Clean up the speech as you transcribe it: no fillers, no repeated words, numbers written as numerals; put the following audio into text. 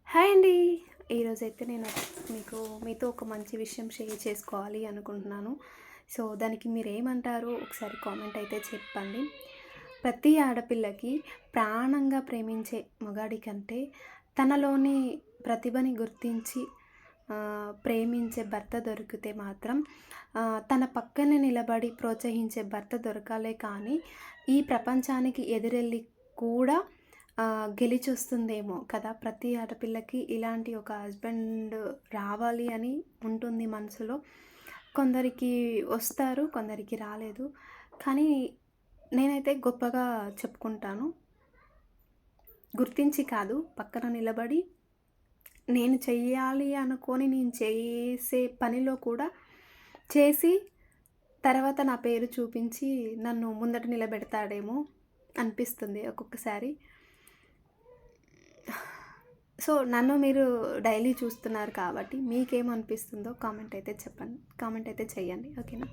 Hi అండి. ఈరోజైతే నేను మీతో ఒక మంచి విషయం షేర్ చేసుకోవాలి అనుకుంటున్నాను. సో, దానికి మీరేమంటారో ఒకసారి కామెంట్ అయితే చెప్పండి. ప్రతి ఆడపిల్లకి ప్రాణంగా ప్రేమించే మగాడి కంటే తనలోని ప్రతిభని గుర్తించి ప్రేమించే భర్త దొరికితే మాత్రం తన పక్కన నిలబడి ప్రోత్సహించే భర్త దొరకాలే కానీ ఈ ప్రపంచానికి ఎదురెళ్ళి కూడా గెలిచొస్తుందేమో కదా! ప్రతి ఆడపిల్లకి ఇలాంటి ఒక హస్బెండ్ రావాలి అని ఉంటుంది మనసులో. కొందరికి వస్తారు, కొందరికి రాలేదు. కానీ నేనైతే గొప్పగా చెప్పుకుంటాను. గుర్తించి కాదు, పక్కన నిలబడి నేను చెయ్యాలి అనుకోని నేను చేసే పనిలో కూడా చేసి తర్వాత నా పేరు చూపించి నన్ను ముందట నిలబెడతాడేమో అనిపిస్తుంది ఒక్కొక్కసారి. సో, నన్ను మీరు డైలీ చూస్తున్నారు కాబట్టి మీకేమనిపిస్తుందో కామెంట్ అయితే చెప్పండి. కామెంట్ అయితే చేయండి. ఓకేనా?